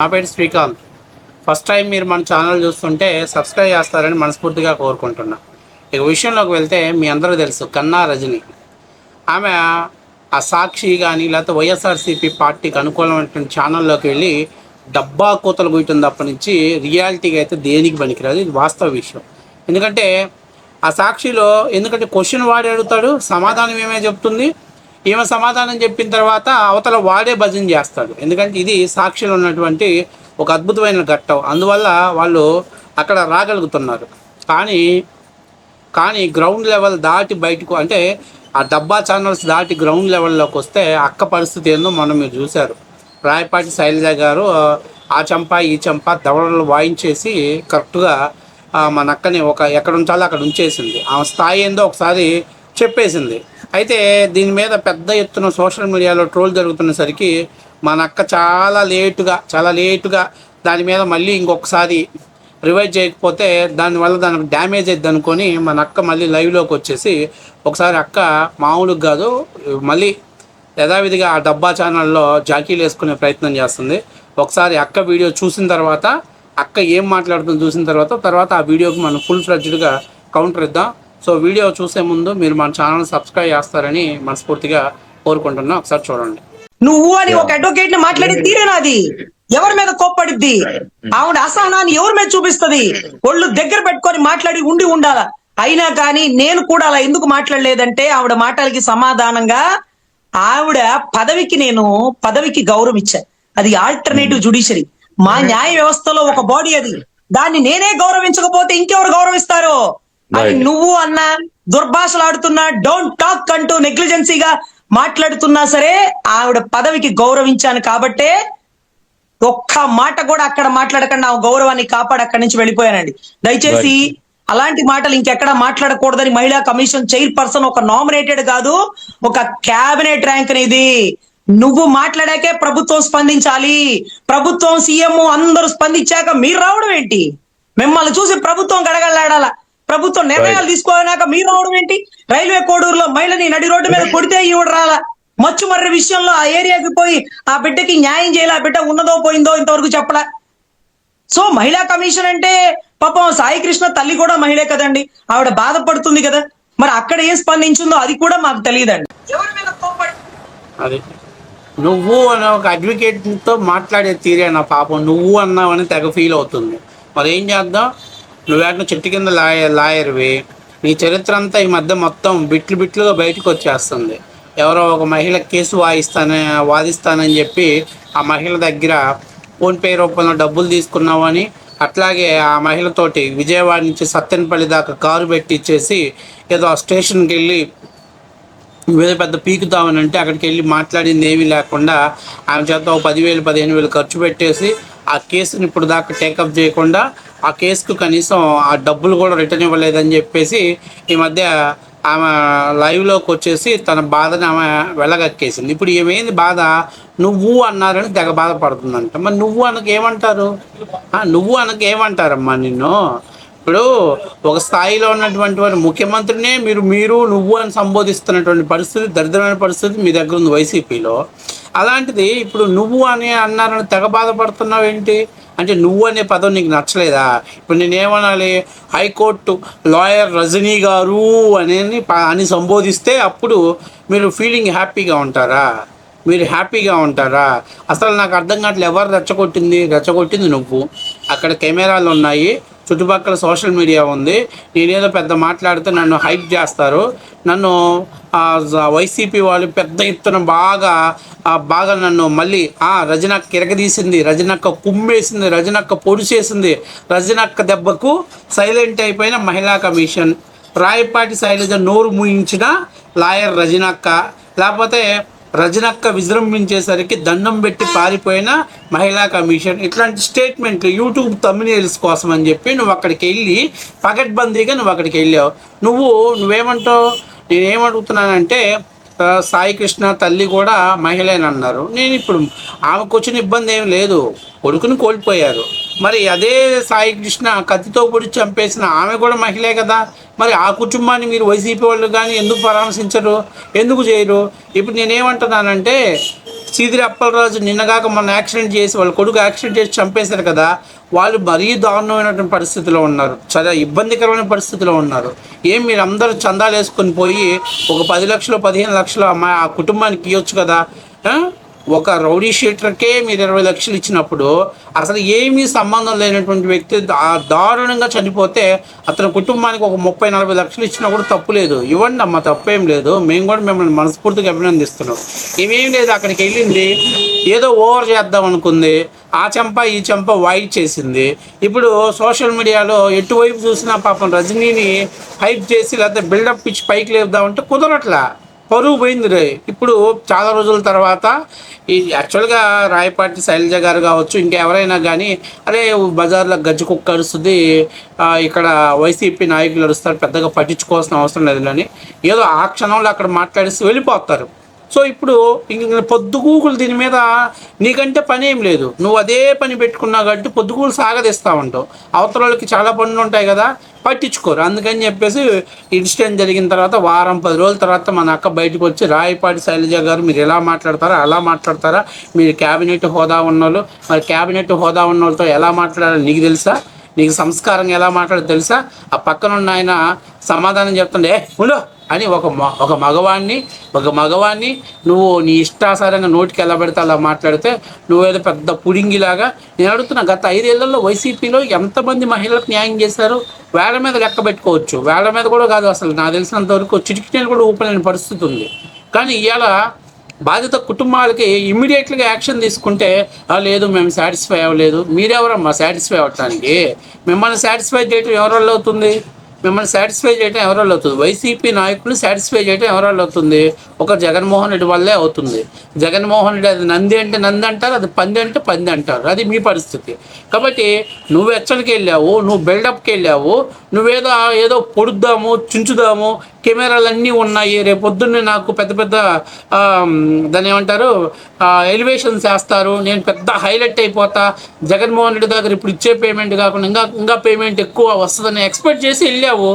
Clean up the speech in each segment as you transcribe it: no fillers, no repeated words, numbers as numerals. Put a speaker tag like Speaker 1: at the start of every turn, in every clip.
Speaker 1: నా పేరు Srikanth. First time మీరు మన ఛానల్ చూస్తుంటే సబ్స్క్రైబ్ చేస్తారని మనస్ఫూర్తిగా కోరుకుంటున్నా. ఇక విషయంలోకి వెళ్తే మీ అందరూ తెలుసు కన్నా రజని. ఆమె ఆ సాక్షి కానీ లేకపోతే వైఎస్ఆర్సీపీ పార్టీకి అనుకూలమైనటువంటి ఛానల్లోకి వెళ్ళి డబ్బా కూతలు గుయ్యటం తప్ప నుంచి రియాలిటీగా అయితే దేనికి పనికిరాదు. ఇది వాస్తవ విషయం. ఎందుకంటే ఆ సాక్షిలో క్వశ్చన్ వాడే అడుగుతాడు, సమాధానం ఏమే చెప్తుంది. ఈమె సమాధానం చెప్పిన తర్వాత అవతల వాడే భజన చేస్తాడు. ఎందుకంటే ఇది సాక్షిలో ఉన్నటువంటి ఒక అద్భుతమైన ఘట్టం. అందువల్ల వాళ్ళు అక్కడ రాగలుగుతున్నారు. కానీ గ్రౌండ్ లెవెల్ దాటి బయటకు, అంటే ఆ డబ్బా ఛానల్స్ దాటి గ్రౌండ్ లెవెల్లోకి వస్తే అక్క పరిస్థితి ఏందో మనం మీరు చూశారు. రాయపాటి శైలజ గారు ఆ చెంప ఈ చెంప దవడలు వాయించేసి కరెక్ట్గా మన అక్కని ఎక్కడ ఉంచాలో అక్కడ ఉంచేసింది. ఆమె స్థాయి ఏందో ఒకసారి చెప్పేసింది. అయితే దీని మీద పెద్ద ఎత్తున సోషల్ మీడియాలో ట్రోల్ జరుగుతున్నసరికి మన అక్క చాలా లేటుగా దాని మీద మళ్ళీ ఇంకొకసారి రివైజ్ చేయకపోతే దానివల్ల దానికి డ్యామేజ్ అవుతుంది అనుకొని మన అక్క మళ్ళీ లైవ్లోకి వచ్చేసి ఒకసారి అక్క మామూలుగా కాదు మళ్ళీ యథావిధిగా ఆ డబ్బా ఛానల్లో జాకీలు వేసుకునే ప్రయత్నం చేస్తుంది. ఒకసారి అక్క వీడియో చూసిన తర్వాత అక్క ఏం మాట్లాడుతుందో చూసిన తర్వాత ఆ వీడియోకి మనం ఫుల్ ఫ్లెడ్జ్డ్గా కౌంటర్ ఇద్దాం. సో వీడియో చూసే ముందు మీరు మన ఛానల్ సబ్స్క్రైబ్ చేస్తారని మనస్ఫూర్తిగా కోరుకుంటున్నా. ఒకసారి చూడండి.
Speaker 2: నువ్వు అని ఒక అడ్వకేట్ ని మాట్లాడి తీరేనాది ఎవరి మీద కోప్పడిద్ది? ఆవిడ అసహనాన్ని ఎవరి మీద చూపిస్తుంది? ఒళ్ళు దగ్గర పెట్టుకొని మాట్లాడి ఉండాల. అయినా కానీ నేను కూడా అలా ఎందుకు మాట్లాడలేదంటే ఆవిడ మాటలకి సమాధానంగా ఆవిడ పదవికి గౌరవం ఇచ్చా. అది ఆల్టర్నేటివ్ జుడిషియరీ. మా న్యాయ వ్యవస్థలో ఒక బాడీ అది. దాన్ని నేనే గౌరవించకపోతే ఇంకెవరు గౌరవిస్తారు? అని నువ్వు అన్నా దుర్భాషలాడుతున్నా డోంట్ టాక్ అంటూ నెగ్లిజెన్సీగా మాట్లాడుతున్నా సరే ఆవిడ పదవికి గౌరవించాను కాబట్టే ఒక్క మాట కూడా అక్కడ మాట్లాడకుండా ఆ గౌరవాన్ని కాపాడి అక్కడి నుంచి వెళ్ళిపోయానండి. దయచేసి అలాంటి మాటలు ఇంకెక్కడ మాట్లాడకూడదని మహిళా కమిషన్ చైర్పర్సన్ ఒక నామినేటెడ్ కాదు, ఒక క్యాబినెట్ ర్యాంక్ అనేది. నువ్వు మాట్లాడాకే ప్రభుత్వం స్పందించాలి. ప్రభుత్వం సీఎం అందరూ స్పందించాక మీరు రావడం ఏంటి? మిమ్మల్ని చూసి ప్రభుత్వం గడగడలాడాల. ప్రభుత్వం నిర్ణయాలు తీసుకోనాక మీరు రావడం ఏంటి? రైల్వే కోడూరులో మహిళని నడి రోడ్డు మీద కొడితే ఈవిడ రాలా. మచ్చుమర్రి విషయంలో ఆ ఏరియాకి పోయి ఆ బిడ్డకి న్యాయం చేయాలి. ఆ బిడ్డ ఉన్నదో పోయిందో ఇంతవరకు చెప్పలా. సో మహిళా కమిషన్ అంటే పాపం సాయి కృష్ణ తల్లి కూడా మహిళే కదండి, ఆవిడ బాధపడుతుంది కదా. మరి అక్కడ ఏం స్పందించిందో అది కూడా మాకు తెలియదండి. ఎవరి మీద
Speaker 1: అది నువ్వు అనే ఒక అడ్వకేట్తో మాట్లాడే తీరే నా పాపం నువ్వు అన్నావని తెగ ఫీల్ అవుతుంది. మరి ఏం చేద్దాం? నువ్వేట చెట్టు కింద లాయర్వి. నీ చరిత్ర అంతా ఈ మధ్య మొత్తం బిట్లుగా బయటకు వచ్చేస్తుంది. ఎవరో ఒక మహిళ కేసు వాదిస్తానని చెప్పి ఆ మహిళ దగ్గర ఫోన్పే రూపంలో డబ్బులు తీసుకున్నావని, అట్లాగే ఆ మహిళతోటి విజయవాడ నుంచి సత్తెనపల్లి దాకా కారు పెట్టి ఇచ్చేసి ఏదో ఆ స్టేషన్కి వెళ్ళి పెద్ద పీకుతామని అంటే అక్కడికి వెళ్ళి మాట్లాడింది ఏమీ లేకుండా ఆమె చేత 10,000 15,000 ఖర్చు పెట్టేసి ఆ కేసుని ఇప్పుడు దాకా టేకప్ చేయకుండా ఆ కేసుకు కనీసం ఆ డబ్బులు కూడా రిటర్న్ ఇవ్వలేదని చెప్పేసి ఈ మధ్య ఆమె లైవ్లోకి వచ్చేసి తన బాధని ఆమె వెళ్ళగక్కేసింది. ఇప్పుడు ఏమైంది బాధ? నువ్వు అన్నారని తెగ బాధపడుతుందంట. మరి నువ్వు ఏమంటారమ్మా నిన్ను? ఇప్పుడు ఒక స్థాయిలో ఉన్నటువంటి వారు ముఖ్యమంత్రినే మీరు నువ్వు అని సంబోధిస్తున్నటువంటి పరిస్థితి, దరిద్రమైన పరిస్థితి మీ దగ్గర ఉంది వైసీపీలో. అలాంటిది ఇప్పుడు నువ్వు అని అన్నారని తెగ బాధపడుతున్నావు ఏంటి? అంటే నువ్వు అనే పదం నీకు నచ్చలేదా? ఇప్పుడు నేనేమనాలి? హైకోర్టు లాయర్ రజనీ గారు అని సంబోధిస్తే అప్పుడు మీరు హ్యాపీగా ఉంటారా? మీరు హ్యాపీగా ఉంటారా? అసలు నాకు అర్థం కావట్లేదు. ఎవరు రెచ్చగొట్టింది నువ్వు. అక్కడ కెమెరాలు ఉన్నాయి, చుట్టుపక్కల సోషల్ మీడియా ఉంది. నేనేదో పెద్ద మాట్లాడితే నన్ను హైప్ చేస్తారు. నన్ను వైసీపీ వాళ్ళు పెద్ద ఎత్తున బాగా నన్ను మళ్ళీ రజనక్క కిరగదీసింది, రజనక్క కుమ్మేసింది, రజనక్క పొడిచేసింది. రజనక్క దెబ్బకు సైలెంట్ అయిపోయిన మహిళా కమిషన్, రాయపాటి శైలజ నోరు మూయించిన లాయర్ రజనక్క, లేకపోతే రజనక్క విజృంభించేసరికి దండం పెట్టి పారిపోయిన మహిళా కమిషన్. ఇట్లాంటి స్టేట్మెంట్లు యూట్యూబ్ థంబ్నెయిల్స్ కోసం అని చెప్పి నువ్వు అక్కడికి వెళ్ళి పకడ్బందీగా అక్కడికి వెళ్ళావు. నువ్వేమంటావు? నేనేమడుగుతున్నానంటే సాయి కృష్ణ తల్లి కూడా మహిళేనన్నారు. నేను ఇప్పుడు ఆమెకు వచ్చిన ఇబ్బంది ఏం లేదు, కొడుకుని కోల్పోయారు. మరి అదే సాయి కృష్ణ కత్తితో పొడి చంపేసిన ఆమె కూడా మహిళే కదా. మరి ఆ కుటుంబాన్ని మీరు వైసీపీ వాళ్ళు కానీ ఎందుకు పరామర్శించరు, ఎందుకు చేయరు? ఇప్పుడు నేనేమంటున్నానంటే సీదిరి అప్పలరాజు నిన్నగాక మొన్న యాక్సిడెంట్ చేసి వాళ్ళ కొడుకు యాక్సిడెంట్ చేసి చంపేశారు కదా, వాళ్ళు మరీ దారుణమైనటువంటి పరిస్థితిలో ఉన్నారు, చాలా ఇబ్బందికరమైన పరిస్థితిలో ఉన్నారు. ఏం మీరు అందరూ చందాలు వేసుకొని పోయి ఒక 10 లక్షలు 15 లక్షలు ఆ కుటుంబానికి ఇవ్వచ్చు కదా. ఒక రౌడీ షీటర్కే మీరు 20 లక్షలు ఇచ్చినప్పుడు అసలు ఏమీ సంబంధం లేనటువంటి వ్యక్తి దారుణంగా చనిపోతే అతని కుటుంబానికి ఒక 30-40 లక్షలు ఇచ్చినా కూడా తప్పు లేదు. ఇవ్వండి అమ్మ, తప్పేం లేదు. మేము కూడా మిమ్మల్ని మనస్ఫూర్తిగా అభినందిస్తున్నాం. ఇవేం లేదు, అక్కడికి వెళ్ళింది ఏదో ఓవర్ చేద్దాం అనుకుంది, ఆ చెంప ఈ చెంప వాయి చేసింది. ఇప్పుడు సోషల్ మీడియాలో ఎటువైపు చూసినా పాపం రజనీని హైప్ చేసి లేకపోతే బిల్డప్ ఇచ్చి పైకి లేపుదామంటే కుదరట్లా, పరువు పోయింది రే. ఇప్పుడు చాలా రోజుల తర్వాత ఈ యాక్చువల్గా రాయపాటి శైలజ గారు కావచ్చు, ఇంకెవరైనా కానీ అరే బజార్లో గజ్జి కుక్క అరుస్తుంది, ఇక్కడ వైసీపీ నాయకులు అరుస్తారు, పెద్దగా పట్టించుకోవాల్సిన అవసరం లేదని ఏదో ఆ క్షణంలో అక్కడ మాట్లాడేసి వెళ్ళిపోతారు. సో ఇప్పుడు ఇంక పొద్దుగూకులు దీని మీద నీకంటే పని ఏం లేదు, నువ్వు అదే పని పెట్టుకున్నావు కాబట్టి పొద్దుగూలు సాగదీస్తూ ఉంటావు. అవతల వాళ్ళకి చాలా పనులు ఉంటాయి కదా, పట్టించుకోరు. అందుకని చెప్పేసి ఇన్సిడెంట్ జరిగిన తర్వాత 10 రోజుల తర్వాత మన అక్క బయటకు వచ్చి రాయపాటి శైలజ గారు మీరు ఎలా మాట్లాడతారా, అలా మాట్లాడతారా, మీరు క్యాబినెట్ హోదా ఉన్నోళ్ళు, మరి క్యాబినెట్ హోదా ఉన్న వాళ్ళతో ఎలా మాట్లాడాలో నీకు తెలుసా, నీకు సంస్కారం ఎలా మాట్లాడో తెలుసా. ఆ పక్కనున్న ఆయన సమాధానం చెప్తుండే ఉండు అని ఒక మగవాణ్ణి నువ్వు నీ ఇష్టాసారంగా నోటికి ఎలా పెడితే అలా మాట్లాడితే నువ్వేదో పెద్ద పుడింగిలాగా. నేను అడుగుతున్నా, గత 5 ఏళ్లలో వైసీపీలో ఎంతమంది మహిళలకు న్యాయం చేశారు? వేళ మీద లెక్క పెట్టుకోవచ్చు, వేళ మీద కూడా కాదు, అసలు నాకు తెలిసినంతవరకు చిటికినేలు కూడా ఊపలేని పరిస్థితి ఉంది. కానీ ఇవాళ బాధిత కుటుంబాలకి ఇమ్మీడియట్గా యాక్షన్ తీసుకుంటే లేదు మేము సాటిస్ఫై అవ్వలేదు. మీరెవరమ్మా సాటిస్ఫై అవ్వటానికి? మిమ్మల్ని సాటిస్ఫై చేయటం ఎవరి అవుతుంది? మిమ్మల్ని సాటిస్ఫై చేయడం ఎవరి అవుతుంది? వైసీపీ నాయకులు సాటిస్ఫై చేయడం ఎవరి అవుతుంది? ఒక జగన్మోహన్ రెడ్డి వల్లే అవుతుంది. జగన్మోహన్ రెడ్డి అది నంది అంటే నంది అంటారు, అది పంది అంటే పంది అంటారు. అది మీ పరిస్థితి. కాబట్టి నువ్వు ఎచ్చడికి వెళ్ళావు, నువ్వు బిల్డప్కి వెళ్ళావు, ఏదో పొడుద్దాము చుంచుదాము, కెమెరాలన్నీ ఉన్నాయి, రేపొద్దున్నే నాకు పెద్ద దాన్ని ఏమంటారు ఎలివేషన్స్ వేస్తారు, నేను పెద్ద హైలైట్ అయిపోతా, జగన్మోహన్ రెడ్డి దగ్గర ఇప్పుడు ఇచ్చే పేమెంట్ కాకుండా ఇంకా పేమెంట్ ఎక్కువ వస్తుందని ఎక్స్పెక్ట్ చేసి వెళ్ళావు,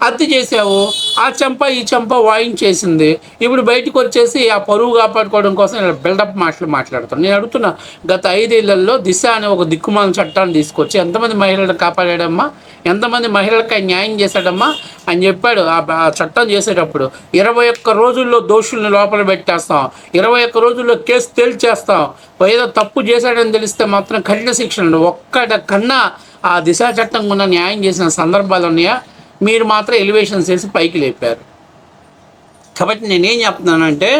Speaker 1: అతి చేసావు, ఆ చెంప ఈ చెంప వాయించేసింది. ఇప్పుడు బయటకు వచ్చేసి ఆ పరువు కాపాడుకోవడం కోసం బిల్డప్ మాట్లాడుతాను. నేను అడుగుతున్నా, గత 5 ఏళ్లలో దిశ అనే ఒక దిక్కుమాల చట్టాన్ని తీసుకొచ్చి ఎంతమంది మహిళలను కాపాడాడమ్మా, ఎంతమంది మహిళలకి న్యాయం చేశాడమ్మా అని చెప్పాడు. ఆ చట్టం చేసేటప్పుడు 21 రోజుల్లో దోషుల్ని లోపల పెట్టేస్తాం, 21 రోజుల్లో కేసు తేల్చేస్తాం, ఏదో తప్పు చేశాడని తెలిస్తే మాత్రం కఠిన శిక్షలు. ఒక్కటకన్నా ఆ దిశ చట్టం ఉన్న న్యాయం చేసిన సందర్భాలు ఉన్నాయా? మీరు మాత్రం ఎలివేషన్స్ చేసి పైకి లేపారు. కాబట్టి నేనేం చెప్తున్నానంటే,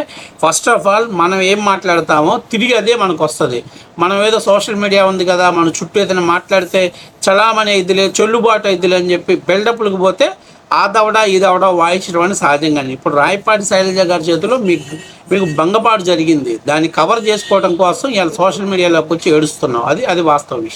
Speaker 1: ఫస్ట్ ఆఫ్ ఆల్ మనం ఏం మాట్లాడతామో తిరిగి అదే మనకు వస్తుంది. మనం ఏదో సోషల్ మీడియా ఉంది కదా, మన చుట్టూ ఏదైనా మాట్లాడితే చలామణి ఇదిలే, చెల్లుబాటు ఇదిలే అని చెప్పి బిల్డప్లకు పోతే ఆ దవడ ఈ దవడ వాయించడం అని సహజంగానే. ఇప్పుడు రాయపాటి శైలజ గారి చేతిలో మీకు భంగపాటు జరిగింది, దాన్ని కవర్ చేసుకోవడం కోసం ఇలా సోషల్ మీడియాలోకి వచ్చి ఏడుస్తున్నాం. అది వాస్తవ విషయం.